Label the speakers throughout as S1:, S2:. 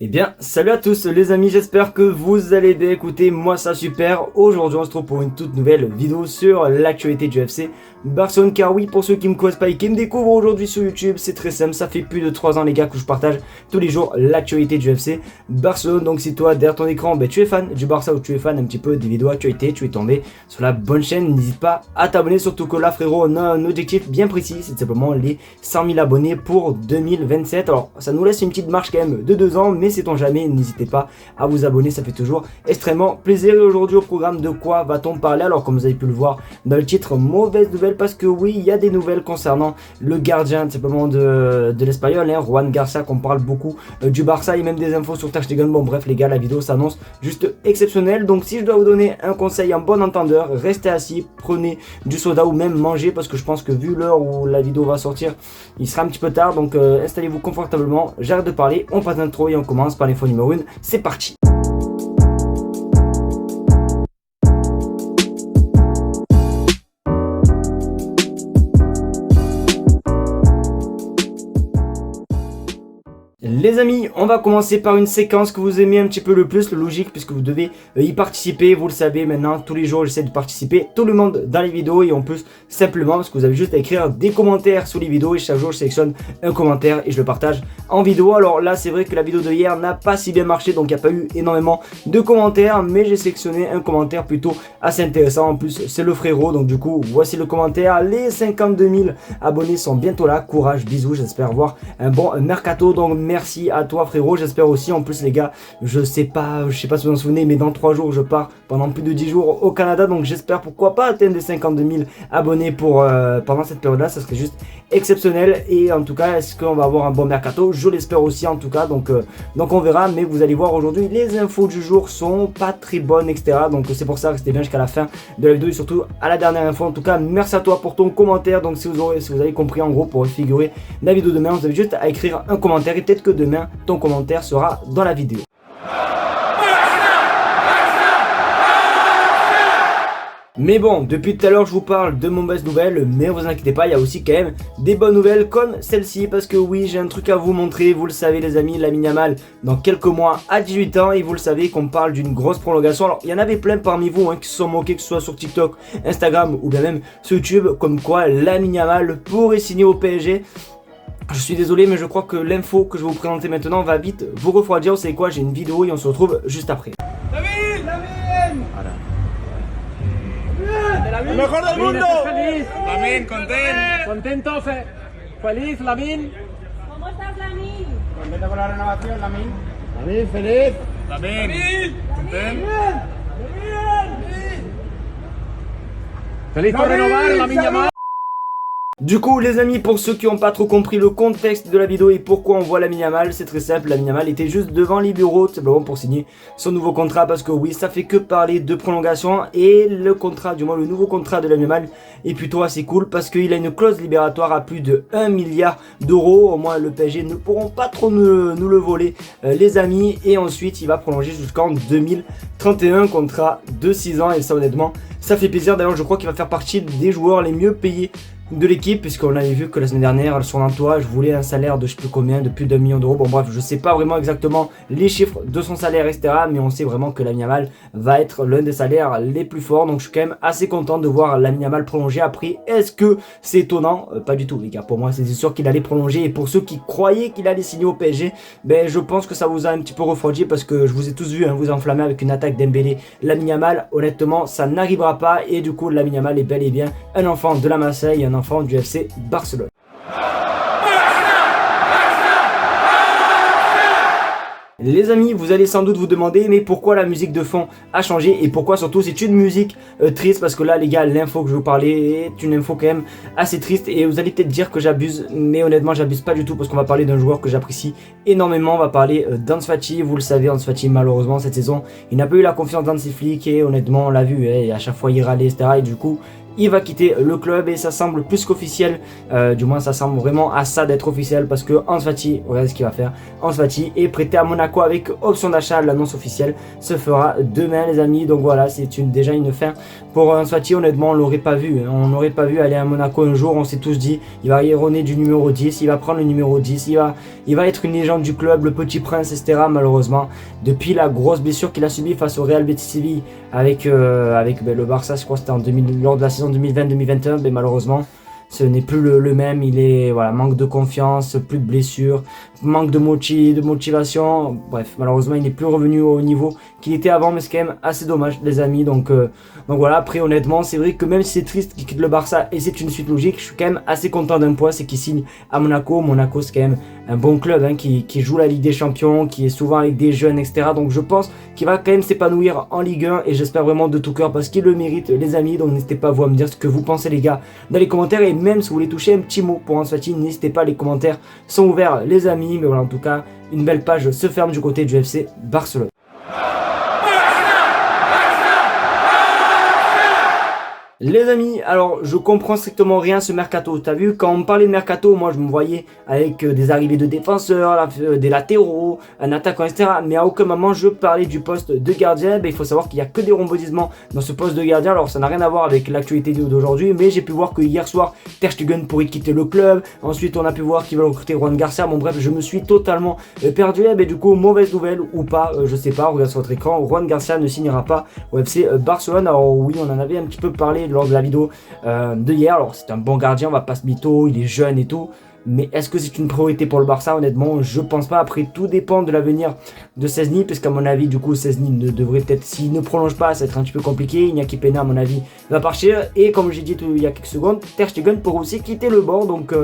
S1: Eh bien, salut à tous les amis, j'espère que vous allez bien. Écoutez, moi ça super. Aujourd'hui on se retrouve pour une toute nouvelle vidéo sur l'actualité du FC Barcelone. Car oui, pour ceux qui me connaissent pas et qui me découvrent aujourd'hui sur YouTube, c'est très simple. Ça fait plus de 3 ans les gars que je partage tous les jours l'actualité du FC Barcelone. Donc si toi derrière ton écran, tu es fan du Barça ou tu es fan un petit peu des vidéos actualité, tu es tombé sur la bonne chaîne. N'hésite pas à t'abonner, surtout que là frérot, on a un objectif bien précis. C'est simplement les 100 000 abonnés pour 2027. Alors ça nous laisse une petite marche quand même de 2 ans, mais sait-on jamais, n'hésitez pas à vous abonner, ça fait toujours extrêmement plaisir. Et aujourd'hui au programme, de quoi va-t-on parler? Alors comme vous avez pu le voir dans le titre, mauvaise nouvelle, parce que oui, il y a des nouvelles concernant le gardien simplement de l'Espagnol, Juan Garcia, qu'on parle beaucoup du Barça, et même des infos sur Ter Stegen. Bon bref les gars, la vidéo s'annonce juste exceptionnelle. Donc si je dois vous donner un conseil en bon entendeur, restez assis, prenez du soda ou même mangez, parce que je pense que vu l'heure où la vidéo va sortir, il sera un petit peu tard. Donc installez-vous confortablement, j'arrête de parler, on passe d'intro et on commence par l'info numéro 1, c'est parti. Les amis, on va commencer par une séquence que vous aimez un petit peu le plus, le logique, puisque vous devez y participer. Vous le savez maintenant, tous les jours j'essaie de participer, tout le monde dans les vidéos, et en plus simplement parce que vous avez juste à écrire des commentaires sous les vidéos, et chaque jour je sélectionne un commentaire et je le partage en vidéo. Alors là c'est vrai que la vidéo de hier n'a pas si bien marché, donc il n'y a pas eu énormément de commentaires, mais j'ai sélectionné un commentaire plutôt assez intéressant. En plus c'est le frérot, donc du coup voici le commentaire. Les 52 000 abonnés sont bientôt là, courage, bisous, j'espère voir un bon mercato. Donc merci à toi frérot, j'espère aussi. En plus les gars, je sais pas si vous vous en souvenez, mais dans 3 jours je pars pendant plus de 10 jours au Canada, donc j'espère pourquoi pas atteindre les 52 000 abonnés pour pendant cette période là, ça serait juste exceptionnel. Et en tout cas, est-ce qu'on va avoir un bon mercato? Je l'espère aussi en tout cas, donc on verra. Mais vous allez voir aujourd'hui, les infos du jour sont pas très bonnes, etc. Donc c'est pour ça, restez bien jusqu'à la fin de la vidéo et surtout à la dernière info. En tout cas, merci à toi pour ton commentaire. Donc si vous avez compris, en gros, pour figurer la vidéo demain, vous avez juste à écrire un commentaire, et peut-être que demain ton commentaire sera dans la vidéo. Mais bon, depuis tout à l'heure je vous parle de mauvaises nouvelles, mais vous inquiétez pas, il y a aussi quand même des bonnes nouvelles comme celle-ci, parce que oui, j'ai un truc à vous montrer. Vous le savez les amis, Lamine Yamal dans quelques mois à 18 ans, et vous le savez qu'on parle d'une grosse prolongation. Alors il y en avait plein parmi vous qui se sont moqués, que ce soit sur TikTok, Instagram ou bien même sur YouTube, comme quoi Lamine Yamal pourrait signer au PSG. Je suis désolé, mais je crois que l'info que je vais vous présenter maintenant va vite vous refroidir. Vous savez quoi, j'ai une vidéo et on se retrouve juste après.
S2: ¡Lamine! ¡Lamine!
S1: Voilà.
S2: ¡El mejor del mundo!
S3: Feliz.
S2: ¡Lamine, contento!
S3: Contento, feliz, Lamine.
S4: ¿Cómo estás, Lamine?
S2: ¿Contento con la renovación, Lamine?
S3: Lamine, feliz.
S2: ¡Lamine! ¿Contento?
S3: Feliz por renovar, Lamine Yamal.
S1: Du coup les amis, pour ceux qui n'ont pas trop compris le contexte de la vidéo et pourquoi on voit Lamine Yamal, c'est très simple. Lamine Yamal était juste devant les bureaux tout simplement pour signer son nouveau contrat, parce que oui, ça fait que parler de prolongation, et le contrat, du moins le nouveau contrat de Lamine Yamal est plutôt assez cool, parce qu'il a une clause libératoire à plus de 1 milliard d'euros. Au moins le PSG ne pourront pas trop nous le voler les amis, et ensuite il va prolonger jusqu'en 2031, contrat de 6 ans, et ça honnêtement ça fait plaisir. D'ailleurs je crois qu'il va faire partie des joueurs les mieux payés de l'équipe, puisqu'on avait vu que la semaine dernière son entourage voulait un salaire de je sais plus combien, de plus d'1 million d'euros. Bon bref, je sais pas vraiment exactement les chiffres de son salaire, etc. Mais on sait vraiment que Lamine Yamal va être l'un des salaires les plus forts. Donc je suis quand même assez content de voir Lamine Yamal prolonger. Après, est-ce que c'est étonnant? Pas du tout les gars, pour moi c'est sûr qu'il allait prolonger. Et pour ceux qui croyaient qu'il allait signer au PSG, je pense que ça vous a un petit peu refroidi, parce que je vous ai tous vu vous enflammer avec une attaque Dembélé Lamine Yamal. Honnêtement ça n'arrivera pas, et du coup Lamine Yamal est bel et bien un enfant de la Marseille, un enfant du FC Barcelone. Les amis, vous allez sans doute vous demander, mais pourquoi la musique de fond a changé, et pourquoi surtout c'est une musique triste? Parce que là les gars, l'info que je vous parlais est une info quand même assez triste, et vous allez peut-être dire que j'abuse, mais honnêtement j'abuse pas du tout, parce qu'on va parler d'un joueur que j'apprécie énormément. On va parler d'Ansu Fati. Vous le savez, Ansu Fati malheureusement cette saison il n'a pas eu la confiance d'Hansi Flick, et honnêtement on l'a vu, et à chaque fois il râlait, etc. Et du coup il va quitter le club et ça semble plus qu'officiel, du moins ça semble vraiment à ça d'être officiel parce que Ansu Fati, regardez ce qu'il va faire, Ansu Fati est prêté à Monaco avec option d'achat, l'annonce officielle se fera demain les amis, donc voilà c'est déjà une fin pour Ansu Fati, honnêtement on l'aurait pas vu, hein. On n'aurait pas vu aller à Monaco un jour, on s'est tous dit il va erroner du numéro 10, il va prendre le numéro 10, il va être une légende du club, le petit prince etc. Malheureusement depuis la grosse blessure qu'il a subie face au Real Betis Séville avec le Barça, je crois que c'était lors de la saison 2020-2021, mais malheureusement ce n'est plus le même, il est voilà, manque de confiance, plus de blessures, manque de motivation, bref malheureusement il n'est plus revenu au niveau qu'il était avant, mais c'est quand même assez dommage les amis, donc voilà, après honnêtement c'est vrai que même si c'est triste qu'il quitte le Barça et c'est une suite logique, je suis quand même assez content d'un point, c'est qu'il signe à Monaco. Monaco c'est quand même un bon club hein, qui joue la Ligue des Champions, qui est souvent avec des jeunes etc, donc je pense qu'il va quand même s'épanouir en Ligue 1 et j'espère vraiment de tout cœur parce qu'il le mérite les amis, donc n'hésitez pas vous à me dire ce que vous pensez les gars dans les commentaires, et même si vous voulez toucher un petit mot pour Ansu Fati, n'hésitez pas, les commentaires sont ouverts les amis, mais voilà en tout cas une belle page se ferme du côté du FC Barcelone. Les amis, alors je comprends strictement rien ce mercato, t'as vu, quand on parlait de mercato, moi je me voyais avec des arrivées de défenseurs, des latéraux, un attaquant etc, mais à aucun moment je parlais du poste de gardien. Il faut savoir qu'il n'y a que des rebondissements dans ce poste de gardien, alors ça n'a rien à voir avec l'actualité d'aujourd'hui, mais j'ai pu voir que hier soir Ter Stegen pourrait quitter le club, ensuite on a pu voir qu'ils veulent recruter Juan Garcia, bon bref je me suis totalement perdu, mais du coup mauvaise nouvelle ou pas, je sais pas, regarde sur votre écran, Juan Garcia ne signera pas au FC Barcelone. Alors oui on en avait un petit peu parlé lors de la vidéo de hier, alors c'est un bon gardien, on va pas se mytho, il est jeune et tout, mais est-ce que c'est une priorité pour le Barça? Honnêtement je pense pas, après tout dépend de l'avenir de Szczęsny, parce qu'à mon avis du coup Szczęsny ne devrait peut-être, s'il ne prolonge pas ça va être un petit peu compliqué, Iñaki Peña à mon avis va partir, et comme j'ai dit il y a quelques secondes, Ter Stegen pourrait aussi quitter le banc, donc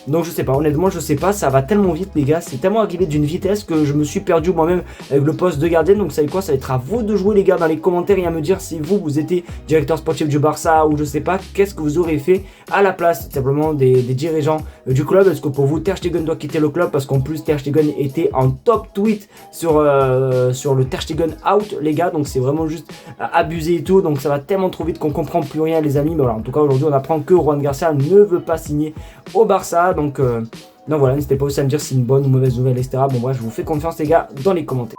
S1: je sais pas, honnêtement je sais pas, ça va tellement vite les gars, c'est tellement arrivé d'une vitesse que je me suis perdu moi-même avec le poste de gardien, donc vous savez quoi, ça va être à vous de jouer les gars dans les commentaires et à me dire si vous étiez directeur sportif du Barça ou je sais pas, qu'est-ce que vous aurez fait à la place simplement des dirigeants du club. Est-ce que pour vous Ter Stegen doit quitter le club, parce qu'en plus Ter Stegen était en top tweet sur le Ter Stegen out les gars, donc c'est vraiment juste abusé et tout, donc ça va tellement trop vite qu'on comprend plus rien les amis, mais voilà en tout cas aujourd'hui on apprend que Juan Garcia ne veut pas signer au Barça. Donc voilà, n'hésitez pas aussi à me dire si c'est une bonne ou mauvaise nouvelle etc. Bon bref, je vous fais confiance les gars dans les commentaires.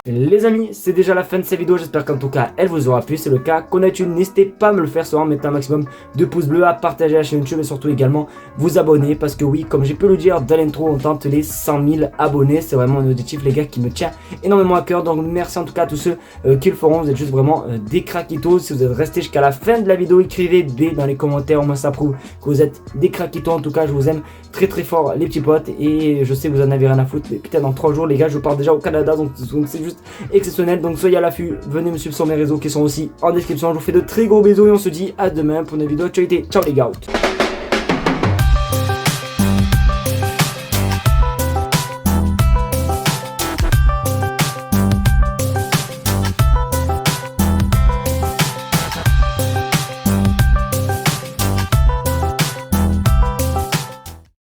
S1: Les amis, c'est déjà la fin de cette vidéo, j'espère qu'en tout cas elle vous aura plu, c'est le cas, connaître une, n'hésitez pas à me le faire en mettant un maximum de pouces bleus, à partager la chaîne YouTube et surtout également vous abonner, parce que oui, comme j'ai pu le dire dans l'intro, on tente les 100 000 abonnés, c'est vraiment un objectif les gars qui me tient énormément à cœur, donc merci en tout cas à tous ceux qui le feront, vous êtes juste vraiment des craquitos. Si vous êtes restés jusqu'à la fin de la vidéo, écrivez B dans les commentaires, moi ça prouve que vous êtes des craquitos. En tout cas je vous aime très très fort les petits potes, et je sais que vous en avez rien à foutre, mais putain dans 3 jours les gars je pars déjà au Canada, donc c'est juste exceptionnel, donc soyez à l'affût, venez me suivre sur mes réseaux qui sont aussi en description. Je vous fais de très gros bisous et on se dit à demain pour une vidéo d'actualité. Ciao les gars.